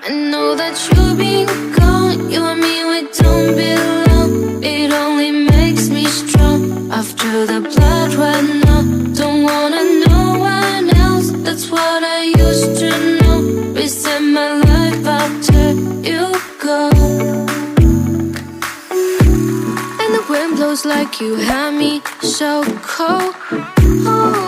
I know that you've been gone. You and me, we don't belong. It only makes me strong. After the blood ran out, don't wanna know one else. That's what I used to know. Reset my life after you go. And the wind blows like you had me so cold. Oh.